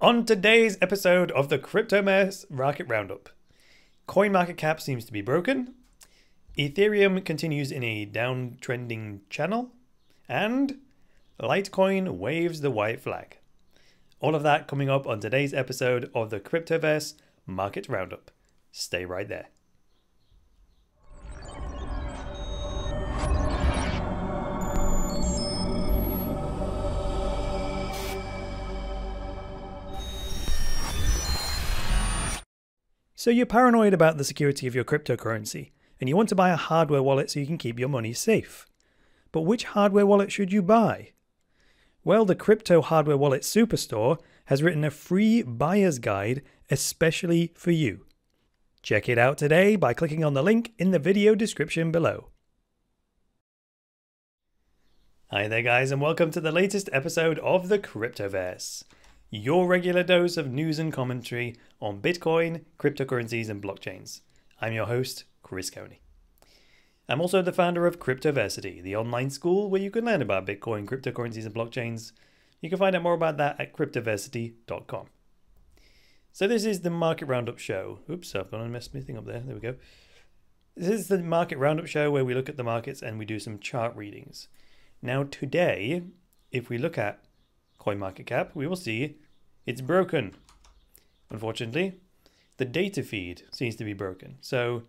On today's episode of the Cryptoverse Market Roundup, CoinMarketCap seems to be broken, Ethereum continues in a downtrending channel, and Litecoin waves the white flag. All of that coming up on today's episode of the Cryptoverse Market Roundup. Stay right there. So you're paranoid about the security of your cryptocurrency, and you want to buy a hardware wallet so you can keep your money safe. But which hardware wallet should you buy? Well, the crypto hardware wallet Superstore has written a free buyer's guide especially for you. Check it out today by clicking on the link in the video description below. Hi there guys, and welcome to the latest episode of the Cryptoverse. Your regular dose of news and commentary on Bitcoin, cryptocurrencies and blockchains. I'm your host, Chris Coney. I'm also the founder of Cryptoversity, the online school where you can learn about Bitcoin, cryptocurrencies and blockchains. You can find out more about that at cryptoversity.com. So this is the Market Roundup show. Oops, I've gone and messed my thing up there. There we go. This is the Market Roundup show where we look at the markets and we do some chart readings. Now today, if we look at CoinMarketCap, we will see it's broken. Unfortunately, the data feed seems to be broken. So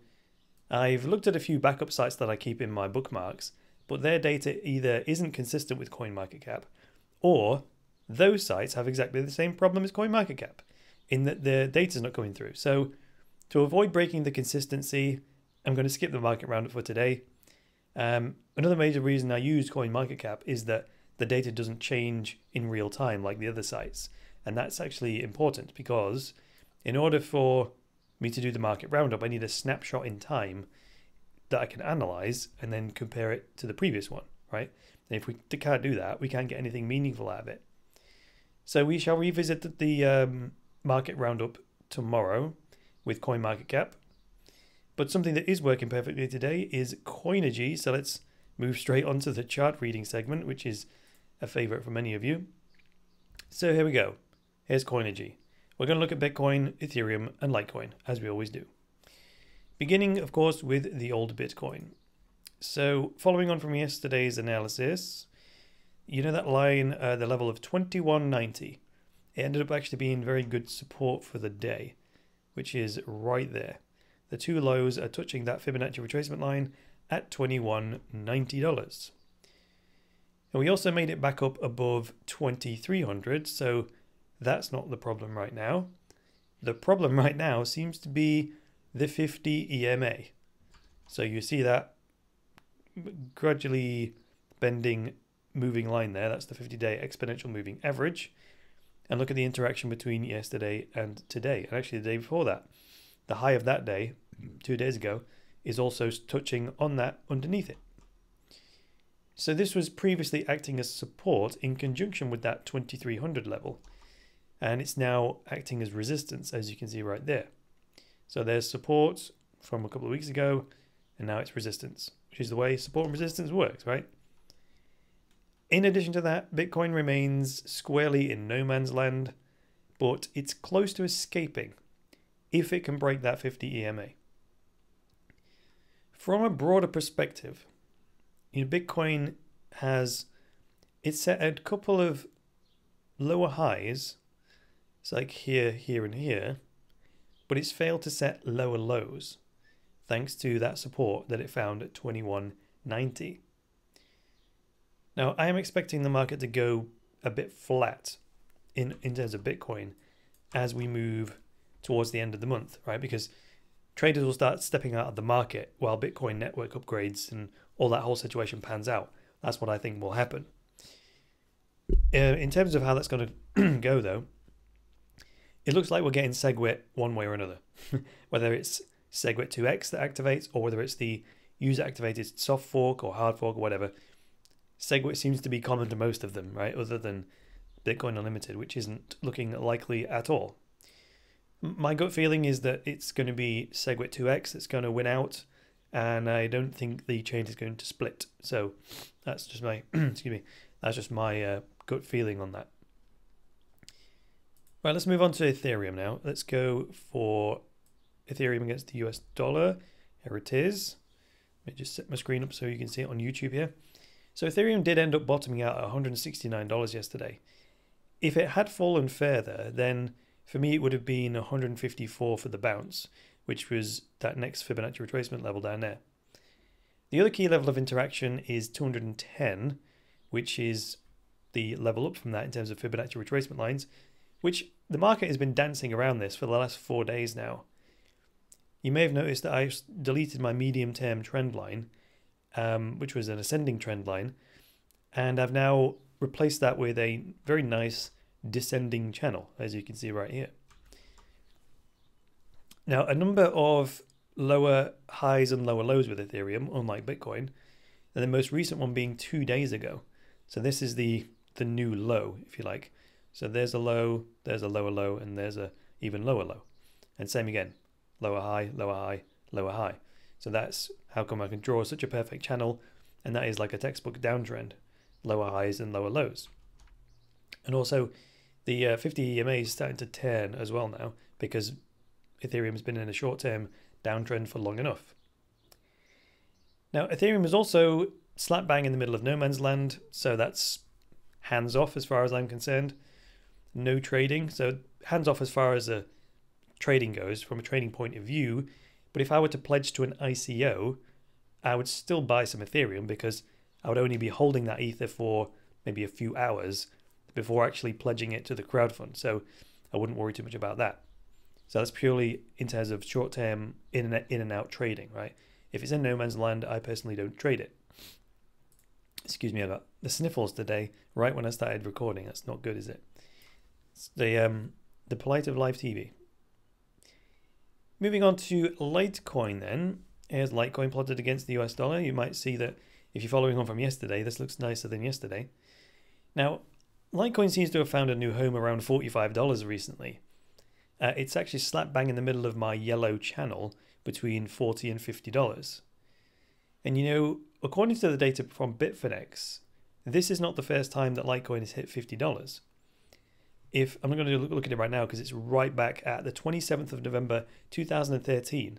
I've looked at a few backup sites that I keep in my bookmarks, but their data either isn't consistent with CoinMarketCap, or those sites have exactly the same problem as CoinMarketCap, in that their data is not coming through. So to avoid breaking the consistency, I'm going to skip the market roundup for today. Another major reason I use CoinMarketCap is that the data doesn't change in real time like the other sites. And that's actually important because in order for me to do the market roundup, I need a snapshot in time that I can analyze and then compare it to the previous one, right? And if we can't do that, we can't get anything meaningful out of it. So we shall revisit the market roundup tomorrow with CoinMarketCap. But something that is working perfectly today is Coinigy. So let's move straight onto the chart reading segment, which is a favorite for many of you. So here we go. Here's Coinigy. We're going to look at Bitcoin, Ethereum, and Litecoin, as we always do. Beginning, of course, with the old Bitcoin. So following on from yesterday's analysis, you know that line, the level of 2190. It ended up actually being very good support for the day, which is right there. The two lows are touching that Fibonacci retracement line at $2190. And we also made it back up above 2300, so that's not the problem right now. The problem right now seems to be the 50 EMA. So you see that gradually bending moving line there. That's the 50-day exponential moving average. And look at the interaction between yesterday and today, and actually the day before that. The high of that day, 2 days ago, is also touching on that underneath it. So this was previously acting as support in conjunction with that 2300 level. And it's now acting as resistance, as you can see right there. So there's support from a couple of weeks ago, and now it's resistance, which is the way support and resistance works, right? In addition to that, Bitcoin remains squarely in no man's land, but it's close to escaping if it can break that 50 EMA. From a broader perspective, Bitcoin it's set a couple of lower highs. It's like here, here, and here, but it's failed to set lower lows thanks to that support that it found at 2190. Now, I am expecting the market to go a bit flat in terms of Bitcoin as we move towards the end of the month, right? Because traders will start stepping out of the market while Bitcoin network upgrades and all that whole situation pans out. That's what I think will happen. In terms of how that's going to go, though, it looks like we're getting SegWit one way or another. Whether it's SegWit 2x that activates, or whether it's the user-activated soft fork or hard fork or whatever, SegWit seems to be common to most of them, right? Other than Bitcoin Unlimited, which isn't looking likely at all. My gut feeling is that it's going to be SegWit 2x that's going to win out, and I don't think the chain is going to split. So that's just my excuse me. That's just my gut feeling on that. Right, let's move on to Ethereum now. Let's go for Ethereum against the US dollar. Here it is. Let me just set my screen up so you can see it on YouTube here. So Ethereum did end up bottoming out at $169 yesterday. If it had fallen further, then for me it would have been 154 for the bounce, which was that next Fibonacci retracement level down there. The other key level of interaction is 210, which is the level up from that in terms of Fibonacci retracement lines, which the market has been dancing around this for the last 4 days now. You may have noticed that I deleted my medium-term trend line, which was an ascending trend line, and I've now replaced that with a very nice descending channel, as you can see right here. Now, a number of lower highs and lower lows with Ethereum, unlike Bitcoin, and the most recent one being 2 days ago. So this is the new low, if you like. So there's a low, there's a lower low, and there's a even lower low. And same again, lower high, lower high, lower high. So that's how come I can draw such a perfect channel, and that is like a textbook downtrend, lower highs and lower lows. And also the 50 EMA is starting to turn as well now, because Ethereum has been in a short-term downtrend for long enough. Now Ethereum is also slap bang in the middle of no man's land, so that's hands off as far as I'm concerned. No trading, so hands off as far as trading goes from a trading point of view. But if I were to pledge to an ICO, I would still buy some Ethereum because I would only be holding that Ether for maybe a few hours before actually pledging it to the crowdfund. So I wouldn't worry too much about that. So that's purely in terms of short-term in and out trading, right? If it's in no man's land, I personally don't trade it. Excuse me, I got the sniffles today right when I started recording. That's not good, is it? It's the plight of live TV. Moving on to Litecoin then. Here's Litecoin plotted against the US dollar. You might see that if you're following on from yesterday, this looks nicer than yesterday. Now, Litecoin seems to have found a new home around $45 recently. It's actually slap bang in the middle of my yellow channel between $40 and $50. And you know, according to the data from Bitfinex, this is not the first time that Litecoin has hit $50. If I'm going to look at it right now because it's right back at the 27th of November 2013,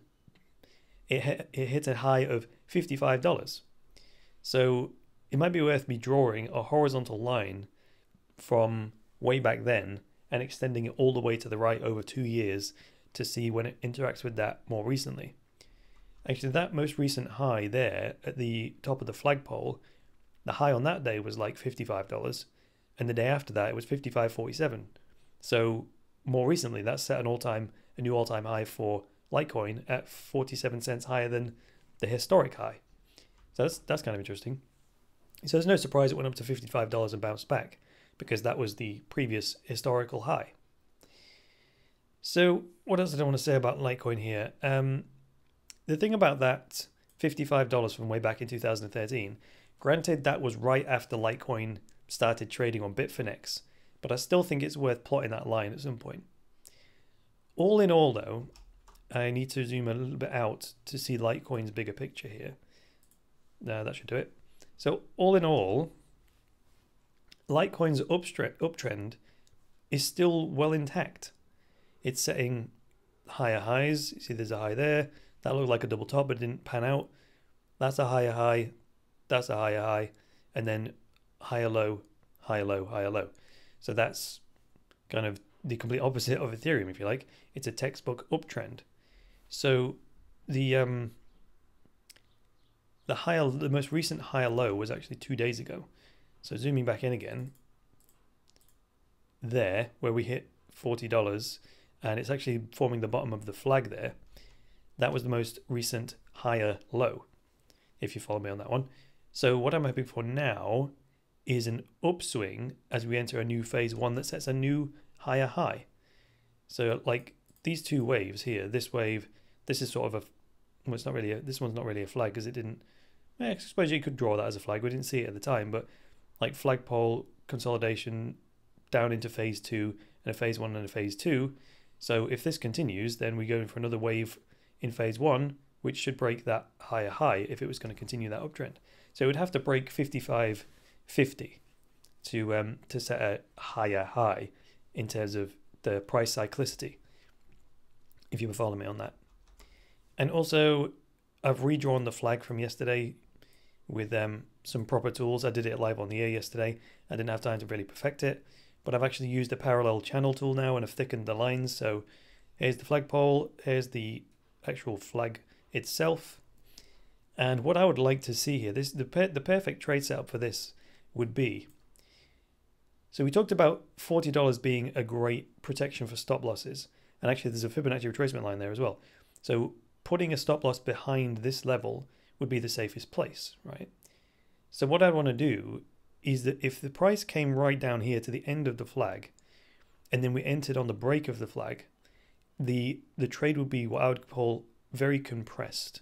it hit a high of $55. So it might be worth me drawing a horizontal line from way back then and extending it all the way to the right over 2 years to see when it interacts with that more recently. Actually, that most recent high there at the top of the flagpole, the high on that day was like $55, and the day after that it was $55.47. So more recently, that's set a new all-time high for Litecoin at 47 cents higher than the historic high. So that's kind of interesting. So there's no surprise it went up to $55 and bounced back, because that was the previous historical high. So what else did I want to say about Litecoin here? The thing about that $55 from way back in 2013, granted that was right after Litecoin started trading on Bitfinex, but I still think it's worth plotting that line at some point. All in all though, I need to zoom a little bit out to see Litecoin's bigger picture here. That should do it. So all in all, Litecoin's uptrend is still well intact. It's setting higher highs. You see there's a high there. That looked like a double top, but it didn't pan out. That's a higher high. That's a higher high. And then higher low, higher low, higher low. So that's kind of the complete opposite of Ethereum, if you like. It's a textbook uptrend. So the most recent higher low was actually 2 days ago. So zooming back in again, there where we hit $40, and it's actually forming the bottom of the flag there. That was the most recent higher low, if you follow me on that one. So what I'm hoping for now is an upswing as we enter a new phase one that sets a new higher high. So like these two waves here, this wave, this is sort of a, well, it's not really this one's not really a flag because it didn't, I suppose you could draw that as a flag. We didn't see it at the time, but like flagpole consolidation down into phase two and a phase one and a phase two. So if this continues, then we go in for another wave in phase one, which should break that higher high if it was going to continue that uptrend. So it would have to break 55.50 to set a higher high in terms of the price cyclicity, if you follow me on that. And also, I've redrawn the flag from yesterday with some proper tools. I did it live on the air yesterday. I didn't have time to really perfect it, but I've actually used a parallel channel tool now and I've thickened the lines. So here's the flagpole, here's the actual flag itself. And what I would like to see here, the perfect trade setup for this would be, so we talked about $40 being a great protection for stop losses. And actually there's a Fibonacci retracement line there as well. So putting a stop loss behind this level would be the safest place, right? So what I want to do is that if the price came right down here to the end of the flag, and then we entered on the break of the flag, the trade would be what I would call very compressed.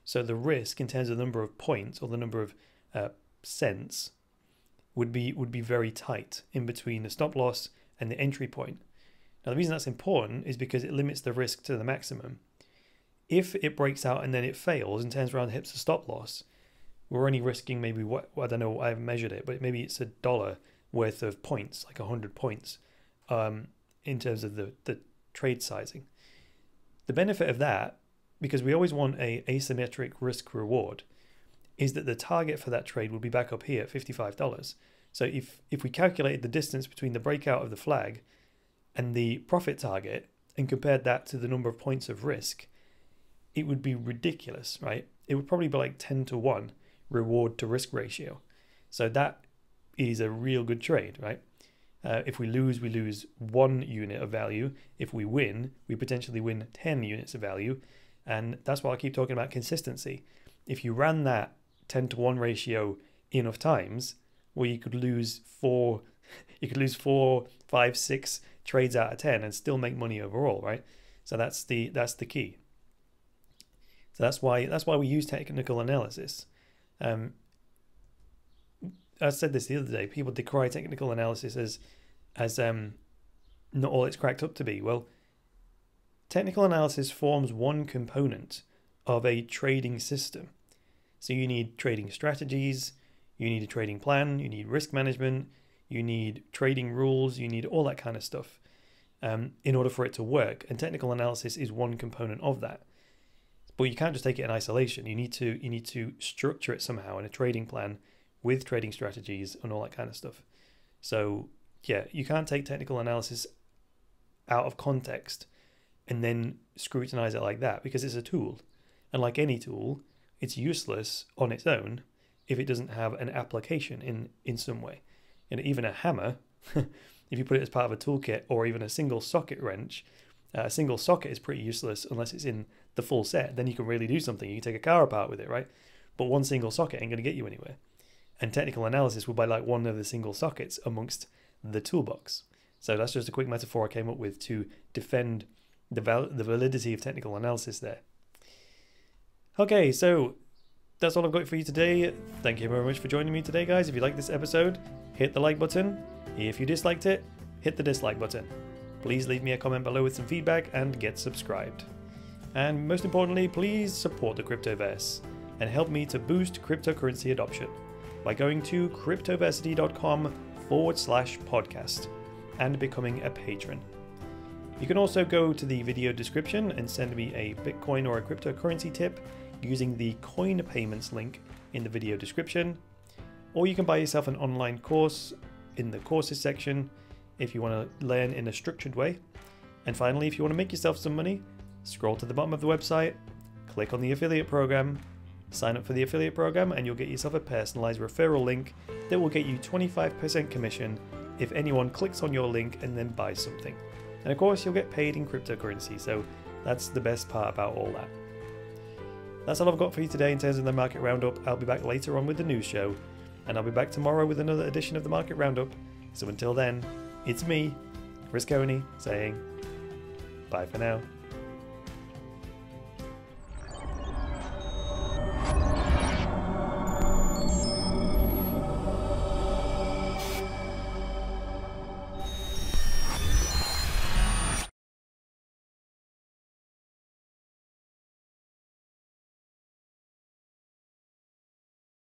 So the risk in terms of the number of points or the number of cents would be very tight in between the stop loss and the entry point. Now the reason that's important is because it limits the risk to the maximum. If it breaks out and then it fails and turns around and hits the stop loss, we're only risking maybe, I don't know, I haven't measured it, but maybe it's $1 worth of points, like 100 points in terms of the trade sizing. The benefit of that, because we always want a asymmetric risk reward, is that the target for that trade will be back up here at $55. So if we calculated the distance between the breakout of the flag and the profit target and compared that to the number of points of risk, it would be ridiculous, right? It would probably be like 10 to 1 reward to risk ratio. So that is a real good trade, right? If we lose 1 unit of value. If we win, we potentially win 10 units of value. And that's why I keep talking about consistency. If you ran that 10 to 1 ratio enough times, well, you could lose 4, 5, 6 trades out of 10 and still make money overall, right? So that's the key. So that's why we use technical analysis. I said this the other day. People decry technical analysis as not all it's cracked up to be. Well, technical analysis forms one component of a trading system. So you need trading strategies, you need a trading plan, you need risk management, you need trading rules, you need all that kind of stuff in order for it to work. And technical analysis is one component of that. But you can't just take it in isolation. You need to structure it somehow in a trading plan with trading strategies and all that kind of stuff. So yeah, you can't take technical analysis out of context and then scrutinize it like that, because it's a tool. And like any tool, it's useless on its own if it doesn't have an application in some way. And even a hammer, if you put it as part of a toolkit, or even a single socket wrench, a single socket is pretty useless unless it's in the full set. Then you can really do something. You can take a car apart with it, right? But one single socket ain't going to get you anywhere. And technical analysis will buy like one of the single sockets amongst the toolbox. So that's just a quick metaphor I came up with to defend the validity of technical analysis there. Okay, so that's all I've got for you today. Thank you very much for joining me today, guys. If you liked this episode, hit the like button. If you disliked it, hit the dislike button. Please leave me a comment below with some feedback and get subscribed. And most importantly, please support the Cryptoverse and help me to boost cryptocurrency adoption by going to cryptoversity.com/podcast and becoming a patron. You can also go to the video description and send me a Bitcoin or a cryptocurrency tip using the coin payments link in the video description, or you can buy yourself an online course in the courses section if you want to learn in a structured way. And finally, if you want to make yourself some money, scroll to the bottom of the website, click on the affiliate program, sign up for the affiliate program, and you'll get yourself a personalized referral link that will get you 25% commission if anyone clicks on your link and then buys something. And of course, you'll get paid in cryptocurrency, so that's the best part about all that. That's all I've got for you today in terms of the Market Roundup. I'll be back later on with the news show, and I'll be back tomorrow with another edition of the Market Roundup. So until then, it's me, Chris Coney, saying bye for now.